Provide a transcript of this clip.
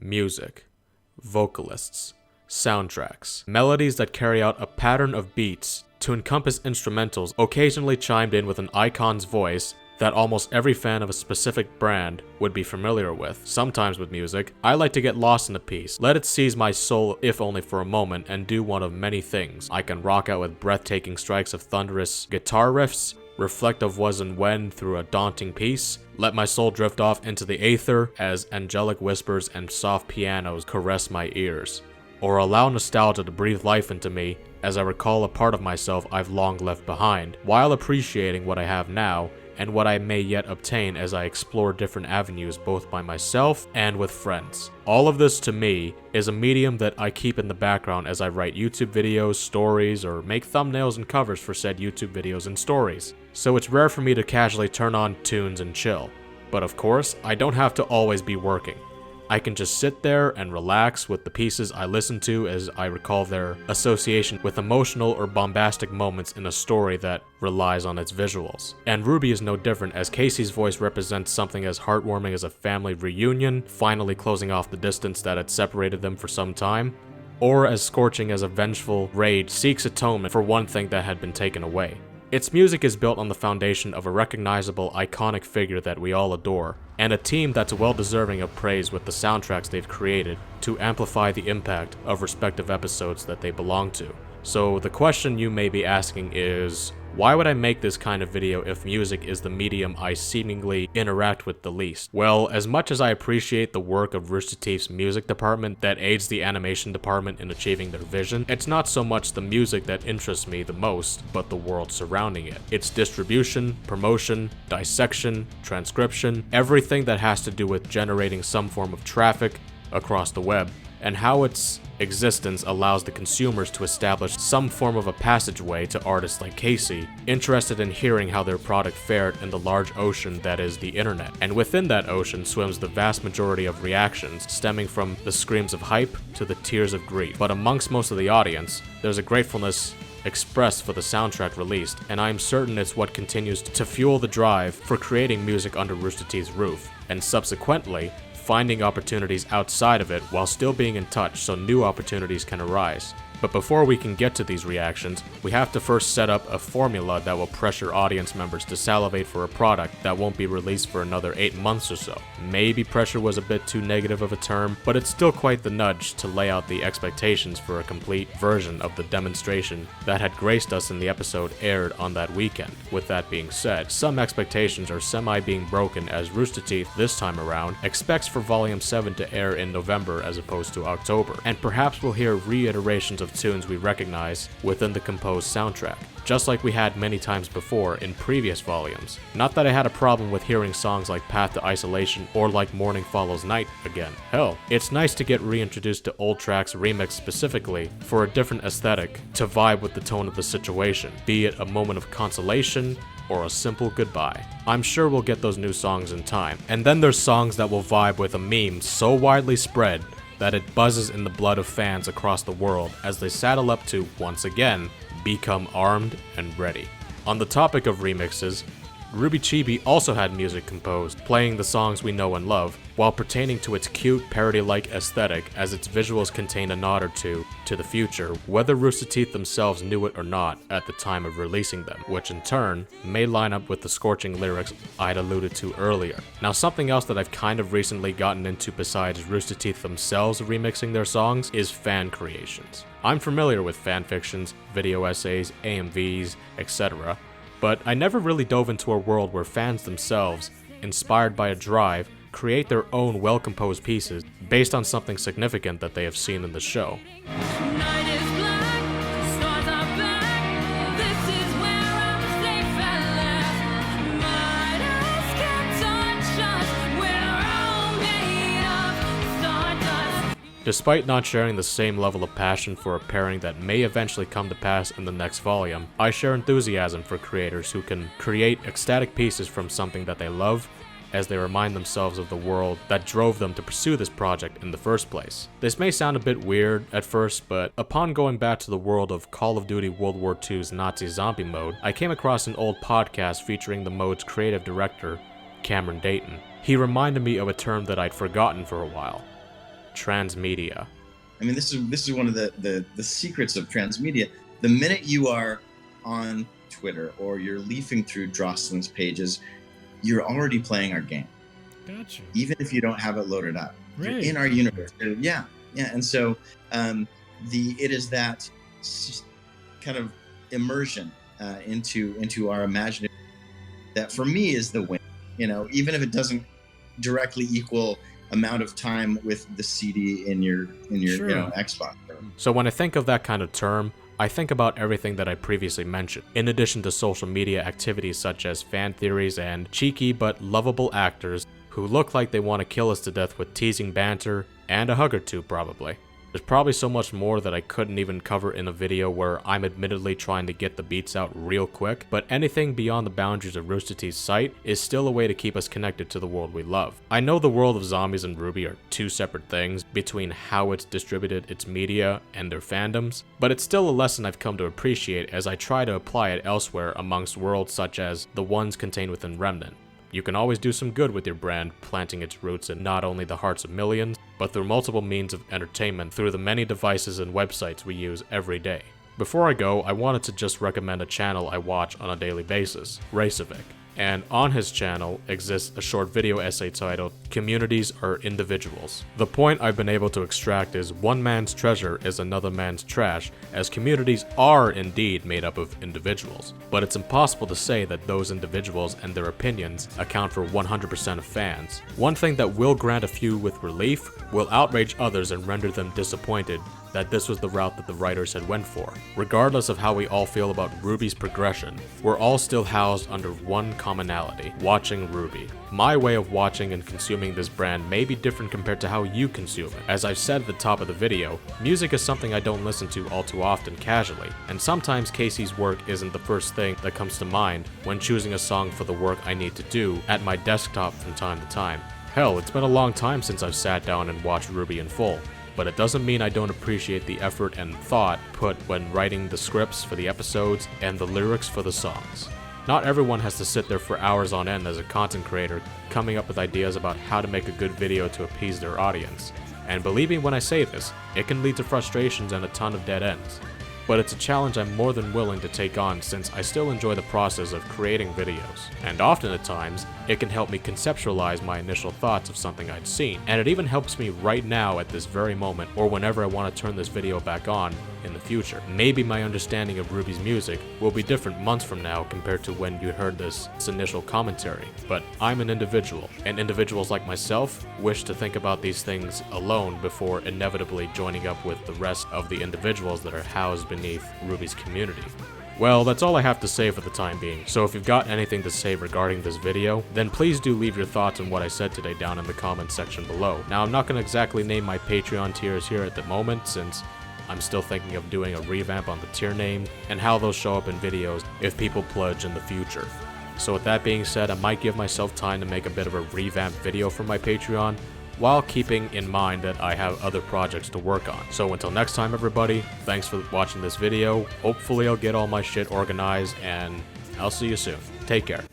music, vocalists, soundtracks, melodies that carry out a pattern of beats to encompass instrumentals, occasionally chimed in with an icon's voice that almost every fan of a specific brand would be familiar with. Sometimes with music, I like to get lost in a piece, let it seize my soul if only for a moment, and do one of many things. I can rock out with breathtaking strikes of thunderous guitar riffs, reflect of was and when through a daunting piece, let my soul drift off into the aether as angelic whispers and soft pianos caress my ears, or allow nostalgia to breathe life into me as I recall a part of myself I've long left behind, while appreciating what I have now and what I may yet obtain as I explore different avenues both by myself and with friends. All of this to me is a medium that I keep in the background as I write YouTube videos, stories, or make thumbnails and covers for said YouTube videos and stories. So it's rare for me to casually turn on tunes and chill. But of course, I don't have to always be working. I can just sit there and relax with the pieces I listen to as I recall their association with emotional or bombastic moments in a story that relies on its visuals. And RWBY is no different, as Casey's voice represents something as heartwarming as a family reunion, finally closing off the distance that had separated them for some time, or as scorching as a vengeful rage seeks atonement for one thing that had been taken away. Its music is built on the foundation of a recognizable, iconic figure that we all adore, and a team that's well deserving of praise with the soundtracks they've created to amplify the impact of respective episodes that they belong to. So the question you may be asking is, why would I make this kind of video if music is the medium I seemingly interact with the least? Well, as much as I appreciate the work of Rooster Teeth's music department that aids the animation department in achieving their vision, it's not so much the music that interests me the most, but the world surrounding it. Its distribution, promotion, dissection, transcription, everything that has to do with generating some form of traffic across the web, and how its existence allows the consumers to establish some form of a passageway to artists like Casey, interested in hearing how their product fared in the large ocean that is the internet. And within that ocean swims the vast majority of reactions, stemming from the screams of hype to the tears of grief. But amongst most of the audience, there's a gratefulness expressed for the soundtrack released, and I'm certain it's what continues to fuel the drive for creating music under Rooster Teeth's roof, and subsequently finding opportunities outside of it while still being in touch so new opportunities can arise. But before we can get to these reactions, we have to first set up a formula that will pressure audience members to salivate for a product that won't be released for another 8 months or so. Maybe pressure was a bit too negative of a term, but it's still quite the nudge to lay out the expectations for a complete version of the demonstration that had graced us in the episode aired on that weekend. With that being said, some expectations are being broken, as Rooster Teeth this time around expects for Volume 7 to air in November as opposed to October, and perhaps we'll hear reiterations of tunes we recognize within the composed soundtrack, just like we had many times before in previous volumes. Not that I had a problem with hearing songs like Path to Isolation or like Morning Follows Night again. Hell, it's nice to get reintroduced to old tracks remixed specifically for a different aesthetic to vibe with the tone of the situation, be it a moment of consolation or a simple goodbye. I'm sure we'll get those new songs in time. And then there's songs that will vibe with a meme so widely spread that it buzzes in the blood of fans across the world as they saddle up to, once again, become armed and ready. On the topic of remixes, RWBY Chibi also had music composed, playing the songs we know and love, while pertaining to its cute, parody-like aesthetic, as its visuals contain a nod or two to the future, whether Rooster Teeth themselves knew it or not at the time of releasing them, which in turn may line up with the scorching lyrics I'd alluded to earlier. Now, something else that I've kind of recently gotten into besides Rooster Teeth themselves remixing their songs is fan creations. I'm familiar with fanfictions, video essays, AMVs, etc., but I never really dove into a world where fans themselves, inspired by a drive, create their own well-composed pieces based on something significant that they have seen in the show. Despite not sharing the same level of passion for a pairing that may eventually come to pass in the next volume, I share enthusiasm for creators who can create ecstatic pieces from something that they love, as they remind themselves of the world that drove them to pursue this project in the first place. This may sound a bit weird at first, but upon going back to the world of Call of Duty World War II's Nazi zombie mode, I came across an old podcast featuring the mode's creative director, Cameron Dayton. He reminded me of a term that I'd forgotten for a while: transmedia. I mean, this is one of the secrets of transmedia. The minute you are on Twitter or you're leafing through Drosselin's pages, you're already playing our game. Gotcha. Even if you don't have it loaded up, Right. you're in our universe. Yeah. And so it is that kind of immersion into our imagination that for me is the win. Even if it doesn't directly equal amount of time with the CD in your Sure. Xbox. So when I think of that kind of term, I think about everything that I previously mentioned, in addition to social media activities such as fan theories and cheeky but lovable actors who look like they want to kill us to death with teasing banter and a hug or two probably. There's probably so much more that I couldn't even cover in a video where I'm admittedly trying to get the beats out real quick, but anything beyond the boundaries of Rooster Teeth's site is still a way to keep us connected to the world we love. I know the world of zombies and RWBY are two separate things between how it's distributed its media and their fandoms, but it's still a lesson I've come to appreciate as I try to apply it elsewhere amongst worlds such as the ones contained within Remnant. You can always do some good with your brand, planting its roots in not only the hearts of millions, but through multiple means of entertainment through the many devices and websites we use every day. Before I go, I wanted to just recommend a channel I watch on a daily basis, RWBY. And on his channel exists a short video essay titled, "Communities Are Individuals." The point I've been able to extract is one man's treasure is another man's trash, as communities are indeed made up of individuals. But it's impossible to say that those individuals and their opinions account for 100% of fans. One thing that will grant a few with relief will outrage others and render them disappointed that this was the route that the writers had went for. Regardless of how we all feel about RWBY's progression, we're all still housed under one commonality, watching RWBY. My way of watching and consuming this brand may be different compared to how you consume it. As I've said at the top of the video, music is something I don't listen to all too often casually, and sometimes Casey's work isn't the first thing that comes to mind when choosing a song for the work I need to do at my desktop from time to time. Hell, it's been a long time since I've sat down and watched RWBY in full. But it doesn't mean I don't appreciate the effort and thought put when writing the scripts for the episodes and the lyrics for the songs. Not everyone has to sit there for hours on end as a content creator, coming up with ideas about how to make a good video to appease their audience. And believe me when I say this, it can lead to frustrations and a ton of dead ends. But it's a challenge I'm more than willing to take on since I still enjoy the process of creating videos. And often at times, it can help me conceptualize my initial thoughts of something I'd seen. And it even helps me right now at this very moment or whenever I want to turn this video back on in the future. Maybe my understanding of RWBY's music will be different months from now compared to when you heard this initial commentary. But I'm an individual, and individuals like myself wish to think about these things alone before inevitably joining up with the rest of the individuals that are housed beneath RWBY's community. Well, that's all I have to say for the time being, so if you've got anything to say regarding this video, then please do leave your thoughts on what I said today down in the comments section below. Now, I'm not going to exactly name my Patreon tiers here at the moment, since I'm still thinking of doing a revamp on the tier name and how those show up in videos if people pledge in the future. So with that being said, I might give myself time to make a bit of a revamped video for my Patreon, while keeping in mind that I have other projects to work on. So until next time everybody, thanks for watching this video. Hopefully I'll get all my shit organized, and I'll see you soon. Take care.